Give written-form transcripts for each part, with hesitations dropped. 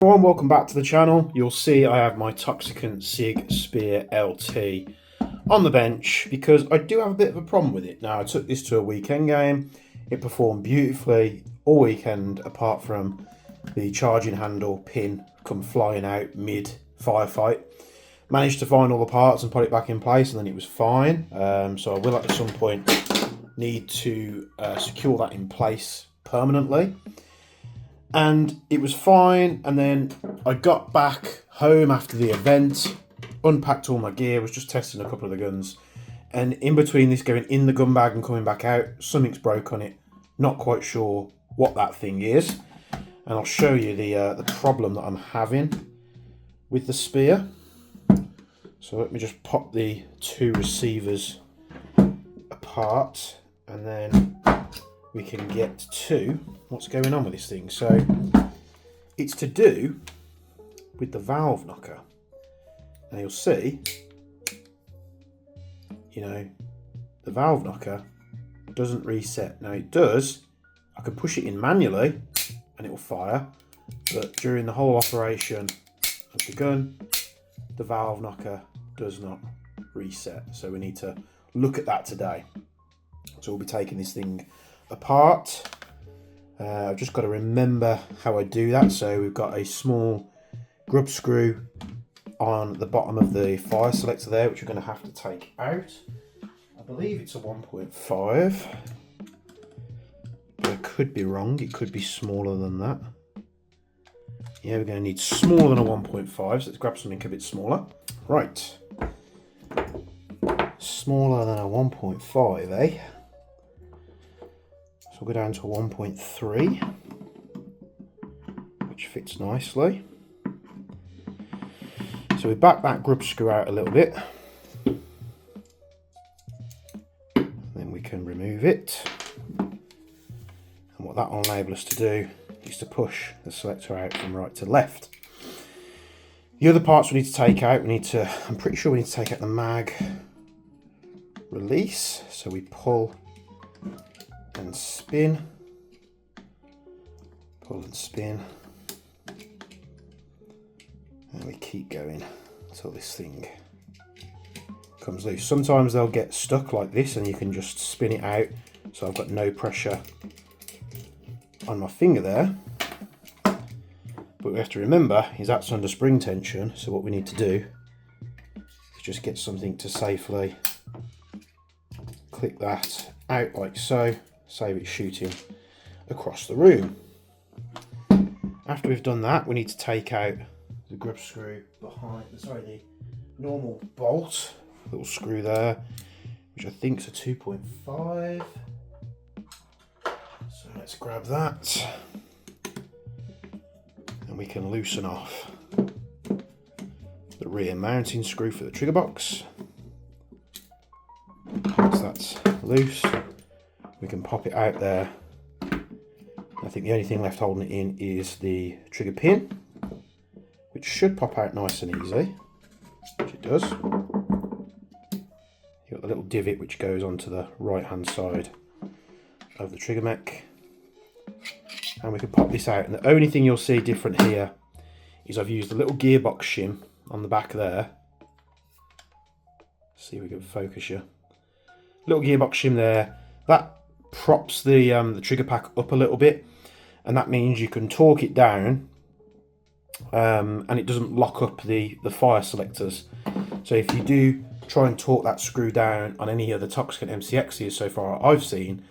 Everyone, welcome back to the channel. You'll see I have my Toxicant SIG Spear LT on the bench because I do have a bit of a problem with it. Now, I took this to a weekend game. It performed beautifully all weekend apart from the charging handle pin come flying out mid firefight. Managed to find all the parts and put it back in place, and then it was fine. So I will at some point need to secure that in place permanently. And it was fine, and then I got back home after the event, unpacked all my gear, was just testing a couple of the guns, and in between this going in the gun bag and coming back out, something's broke on it. Not quite sure what that thing is, and I'll show you the problem that I'm having with the spear. So let me just pop the two receivers apart, and then we can get to what's going on with this thing. So it's to do with the valve knocker. Now you'll see, the valve knocker doesn't reset. Now it does, I can push it in manually and it will fire, but during the whole operation of the gun, the valve knocker does not reset. So we need to look at that today. So we'll be taking this thing apart. I've just got to remember how I do that. So we've got a small grub screw on the bottom of the fire selector there, which we're going to have to take out. I believe it's a 1.5, but I could be wrong. It could be smaller than that. Yeah, we're going to need smaller than a 1.5, so let's grab something a bit smaller. Right, smaller than a 1.5, eh? So we'll go down to a 1.3, which fits nicely. So we back that grub screw out a little bit. Then we can remove it. And what that will enable us to do is to push the selector out from right to left. The other parts we need to take out, I'm pretty sure we need to take out the mag release. So we pull and spin, pull and spin, and we keep going until this thing comes loose. Sometimes they'll get stuck like this and you can just spin it out, so I've got no pressure on my finger there. But we have to remember is that's under spring tension, so what we need to do is just get something to safely click that out like so, save it shooting across the room. After we've done that, we need to take out the grub screw behind, the normal bolt, little screw there, which I think is a 2.5. So let's grab that, and we can loosen off the rear mounting screw for the trigger box. Once that's loose, we can pop it out there. I think the only thing left holding it in is the trigger pin, which should pop out nice and easy, which it does. You've got the little divot which goes onto the right hand side of the trigger mech, and we can pop this out. And the only thing you'll see different here is I've used a little gearbox shim on the back there. See if we can focus you. Little gearbox shim there, that props the trigger pack up a little bit, and that means you can torque it down and it doesn't lock up the fire selectors. So if you do try and torque that screw down on any of the Toxicant MCXs so far I've seen,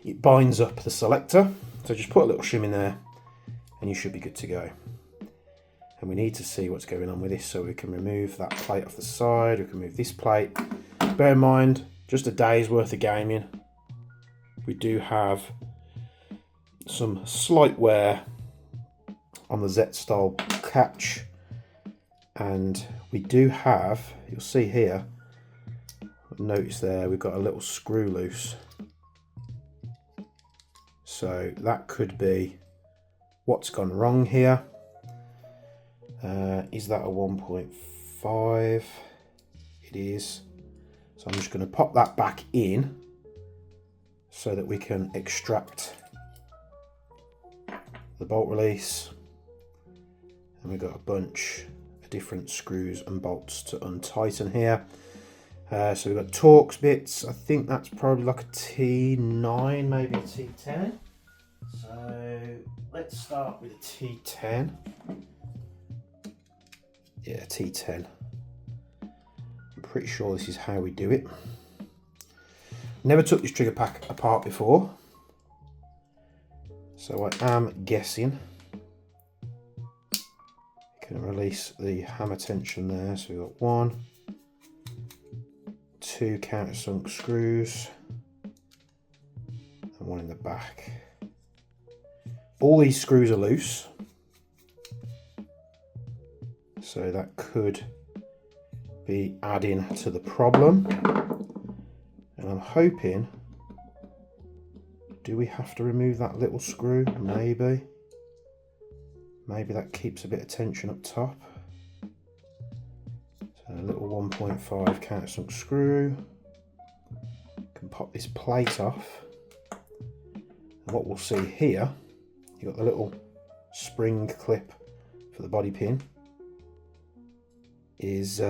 it binds up the selector. So just put a little shim in there and you should be good to go. And we need to see what's going on with this, so we can remove that plate off the side, we can remove this plate. Bear in mind, just a day's worth of gaming. We do have some slight wear on the Z-style catch, and we do have, you'll see here, notice there we've got a little screw loose. So that could be what's gone wrong here. Is that a 1.5? It is. So I'm just going to pop that back in so that we can extract the bolt release, And we've got a bunch of different screws and bolts to untighten here. So we've got Torx bits. I think that's probably like a T9, maybe a T10. So let's start with a T10. Yeah, T10. I'm pretty sure this is how we do it. Never took this trigger pack apart before, so I am guessing. You can release the hammer tension there. So we've got 1, 2 countersunk screws and 1 in the back. All these screws are loose, so that could be adding to the problem. And I'm hoping, do we have to remove that little screw? Maybe. Maybe that keeps a bit of tension up top. So a little 1.5 countersunk screw. Can pop this plate off. And what we'll see here, you've got the little spring clip for the body pin. Is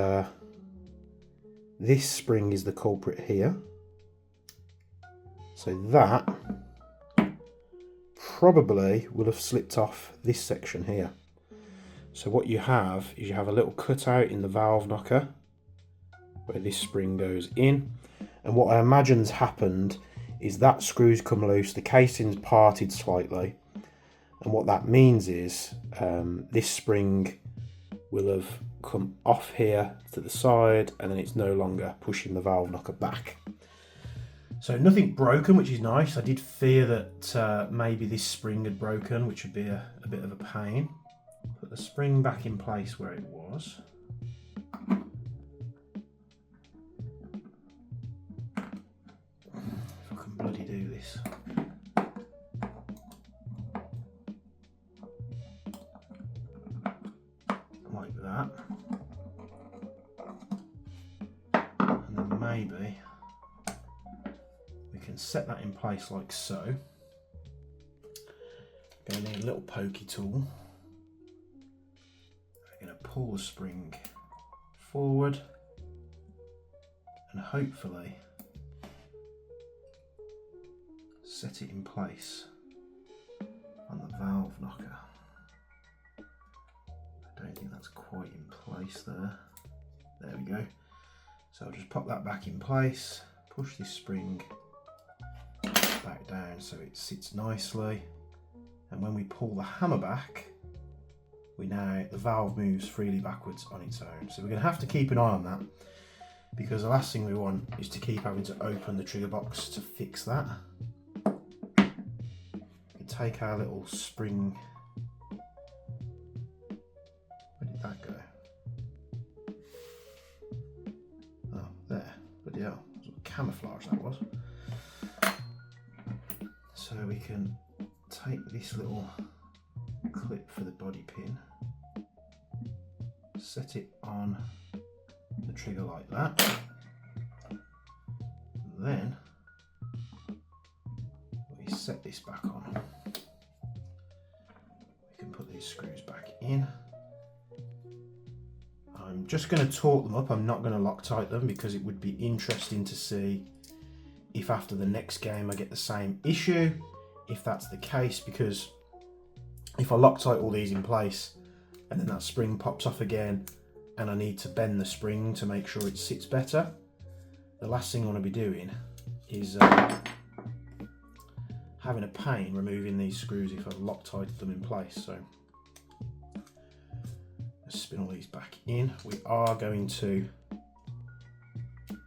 this spring is the culprit here. So that probably will have slipped off this section here. So what you have is you have a little cutout in the valve knocker where this spring goes in. And what I imagine's happened is that screw's come loose, the casing's parted slightly. And what that means is this spring will have come off here to the side and then it's no longer pushing the valve knocker back. So nothing broken, which is nice. I did fear that maybe this spring had broken, which would be a bit of a pain. Put the spring back in place where it was. If I can bloody do this. Like that. And then maybe can set that in place like so. Going to need a little pokey tool. We're going to pull the spring forward and hopefully set it in place on the valve knocker. I don't think that's quite in place there. There we go. So I'll just pop that back in place, push this spring back down so it sits nicely, and when we pull the hammer back, the valve moves freely backwards on its own. So we're going to have to keep an eye on that, because the last thing we want is to keep having to open the trigger box to fix that. We take our little spring. Where did that go? Oh, there. Bloody hell. Camouflage that was. So we can take this little clip for the body pin, set it on the trigger like that, then we set this back on. We can put these screws back in. I'm just going to torque them up, I'm not going to Loctite them, because it would be interesting to see if after the next game I get the same issue, if that's the case, because if I Loctite all these in place and then that spring pops off again and I need to bend the spring to make sure it sits better, the last thing I want to be doing is having a pain removing these screws if I've Loctited them in place. So let's spin all these back in. We are going to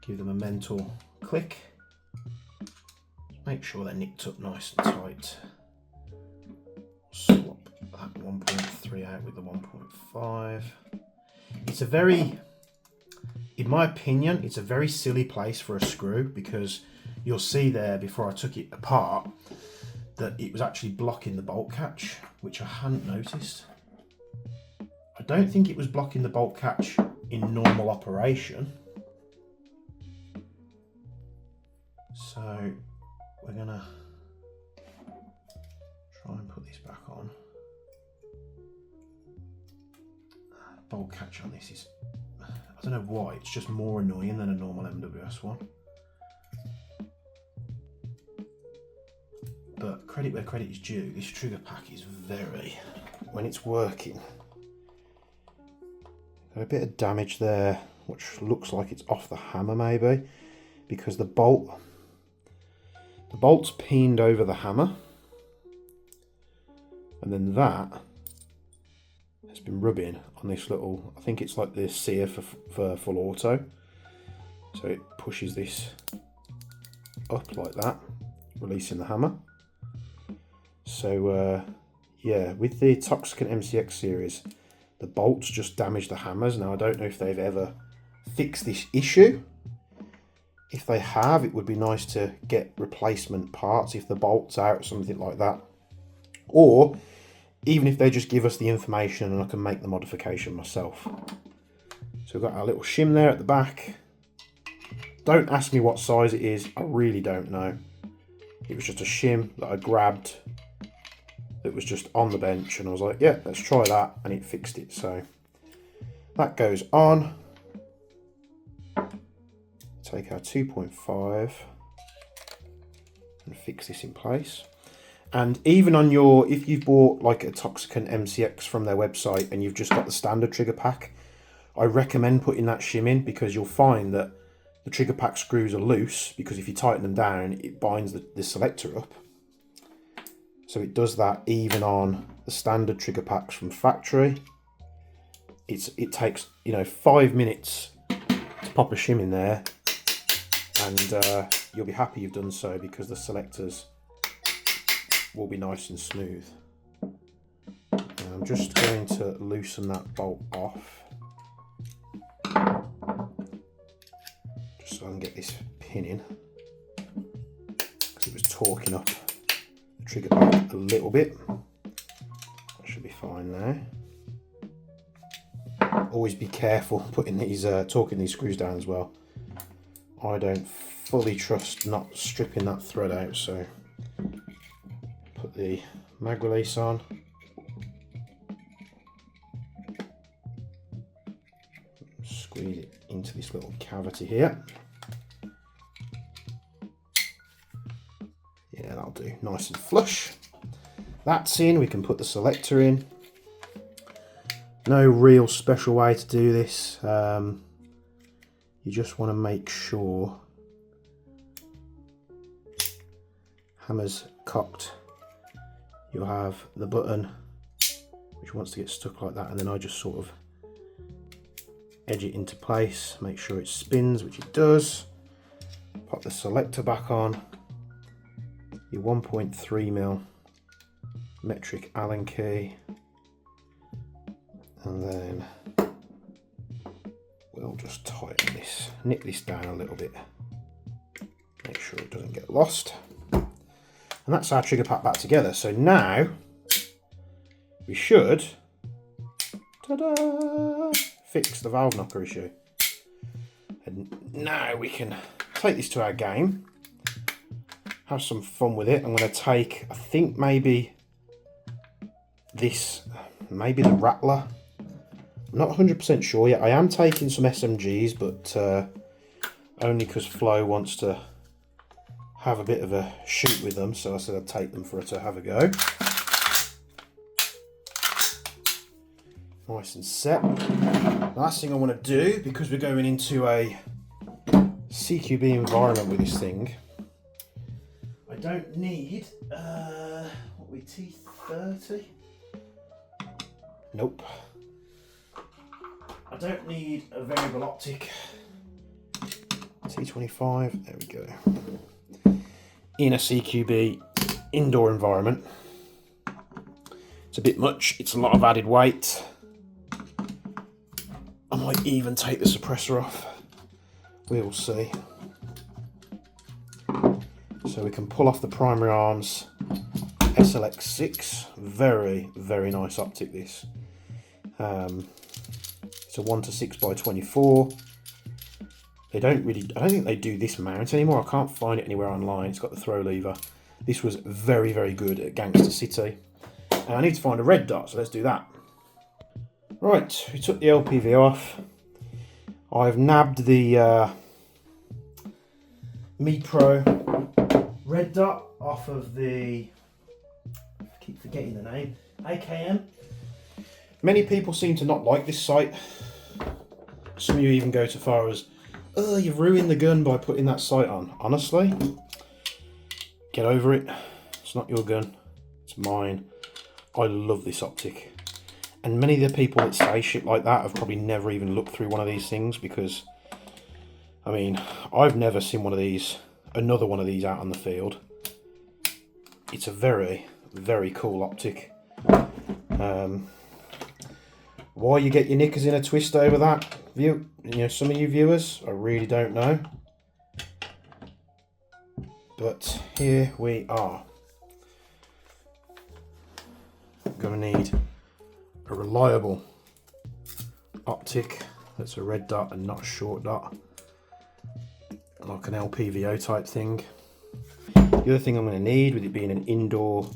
give them a mental click. Make sure they're nicked up nice and tight. Swap that 1.3 out with the 1.5. It's a very, in my opinion, it's a very silly place for a screw, because you'll see there before I took it apart that it was actually blocking the bolt catch, which I hadn't noticed. I don't think it was blocking the bolt catch in normal operation. So we're gonna try and put this back on. bolt catch on this is, I don't know why, it's just more annoying than a normal MWS one. But credit where credit is due, this trigger pack is very, when it's working, got a bit of damage there, which looks like it's off the hammer maybe, because the bolt's pinned over the hammer, and then that has been rubbing on this little, I think it's like the sear for full auto, so it pushes this up like that, releasing the hammer. So yeah, with the Toxicant MCX series, the bolts just damage the hammers. Now I don't know if they've ever fixed this issue. If they have, it would be nice to get replacement parts if the bolt's out or something like that. Or even if they just give us the information and I can make the modification myself. So we've got our little shim there at the back. Don't ask me what size it is, I really don't know. It was just a shim that I grabbed that was just on the bench and I was like, yeah, let's try that, and it fixed it. So that goes on. Take our 2.5 and fix this in place. And even on your, if you've bought like a Toxicant MCX from their website and you've just got the standard trigger pack, I recommend putting that shim in, because you'll find that the trigger pack screws are loose, because if you tighten them down, it binds the selector up. So it does that even on the standard trigger packs from factory. It takes, you know, 5 minutes to pop a shim in there, and you'll be happy you've done so, because the selectors will be nice and smooth. And I'm just going to loosen that bolt off, just so I can get this pin in, because it was torquing up the trigger pack a little bit. That should be fine now. Always be careful putting these torquing these screws down as well. I don't fully trust not stripping that thread out, so put the mag release on. Squeeze it into this little cavity here. Yeah, that'll do, nice and flush. That's in, we can put the selector in. No real special way to do this. You just want to make sure hammer's cocked. You'll have the button which wants to get stuck like that, and then I just sort of edge it into place, make sure it spins, which it does. Pop the selector back on, your 1.3mm metric Allen key, and then we'll just tighten this, nip this down a little bit, make sure it doesn't get lost. And that's our trigger pack back together. So now we should, ta-da, fix the valve knocker issue. And now we can take this to our game, have some fun with it. I'm going to take, I think maybe this, maybe the rattler. I'm not 100% sure yet. I am taking some SMGs, but only because Flo wants to have a bit of a shoot with them, so I said I'd take them for her to have a go. Nice and set. Last thing I want to do, because we're going into a CQB environment with this thing, I don't need, what are we, T30? Nope. I don't need a variable optic. T25, there we go. In a CQB indoor environment. It's a bit much, it's a lot of added weight. I might even take the suppressor off. We'll see. So we can pull off the primary arms SLX6. Very, very nice optic this. It's a 1:6x24. They don't really, I don't think they do this mount anymore. I can't find it anywhere online. It's got the throw lever. This was very, very good at Gangster City. And I need to find a red dot, so let's do that. Right, we took the LPV off. I've nabbed the Mi Pro red dot off of the, I keep forgetting the name, AKM. Many people seem to not like this sight. Some of you even go so far as, oh, you've ruined the gun by putting that sight on. Honestly, get over it. It's not your gun, it's mine. I love this optic. And many of the people that say shit like that have probably never even looked through one of these things, because, I mean, I've never seen one of these, another one of these out on the field. It's a very, very cool optic. Why you get your knickers in a twist over that, some of you viewers, I really don't know. But here we are. I'm gonna need a reliable optic that's a red dot and not a short dot, like an LPVO type thing. The other thing I'm going to need, with it being an indoor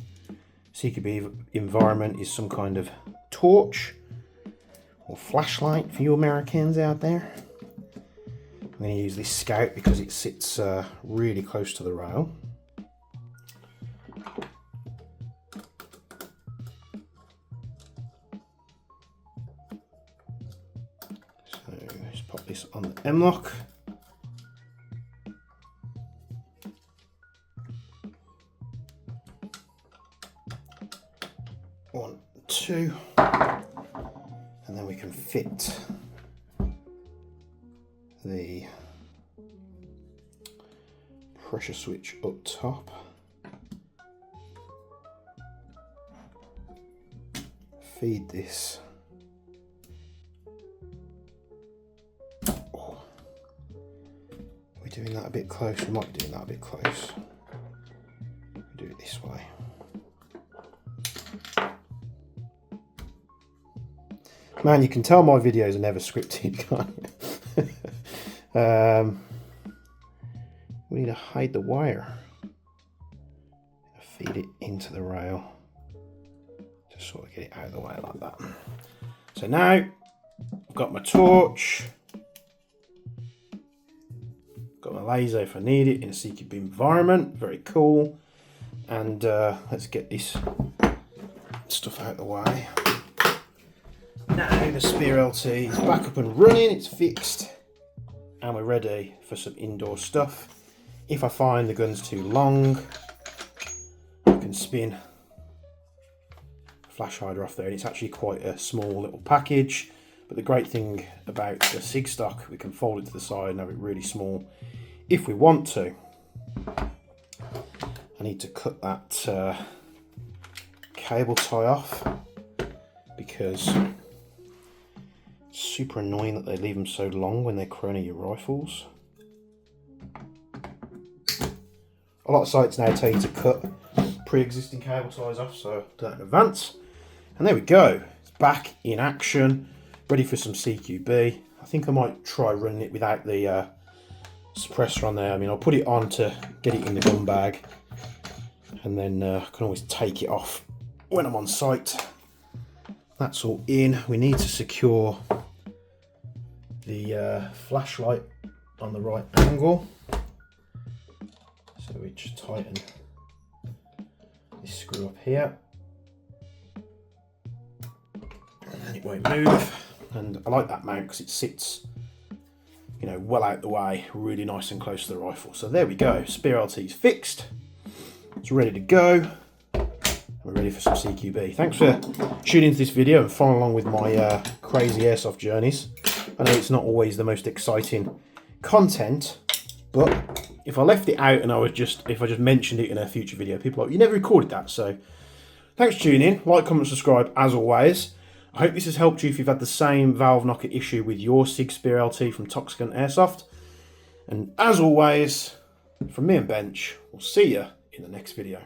CQB environment, is some kind of torch or flashlight for you Americans out there. I'm going to use this Scout because it sits really close to the rail. Just pop this on the M-lock. One, two, and then we can fit the pressure switch up top. Feed this. Oh. We're doing that a bit close. We might be doing that a bit close. We'll do it this way. Man, you can tell my videos are never scripted, can't you? We need to hide the wire. Feed it into the rail. Just sort of get it out of the way like that. So now I've got my torch. Got my laser if I need it in a CQB environment. Very cool. And let's get this stuff out of the way. Now the Spear LT is back up and running, it's fixed, and we're ready for some indoor stuff. If I find the gun's too long, I can spin flash hider off there, and it's actually quite a small little package. But the great thing about the SIG stock, we can fold it to the side and have it really small if we want to. I need to cut that cable tie off because it's super annoying that they leave them so long when they're chrono your rifles. A lot of sites now tell you to cut pre-existing cable ties off, so I'll do that in advance. And there we go, it's back in action, ready for some CQB. I think I might try running it without the suppressor on there. I mean, I'll put it on to get it in the gun bag, and then I can always take it off when I'm on site. That's all in. We need to secure the flashlight on the right angle. So we just tighten this screw up here. And then it won't move. And I like that mount because it sits, you know, well out the way, really nice and close to the rifle. So there we go, Spear LT's fixed. It's ready to go. We're ready for some CQB. Thanks for tuning into this video and following along with my crazy airsoft journeys. I know it's not always the most exciting content, but if I left it out and if I just mentioned it in a future video, people are like, you never recorded that. So thanks for tuning in. Like, comment, subscribe as always. I hope this has helped you if you've had the same valve knocker issue with your SIG Spear LT from Toxicant Airsoft. And as always, from me and Bench, we'll see you in the next video.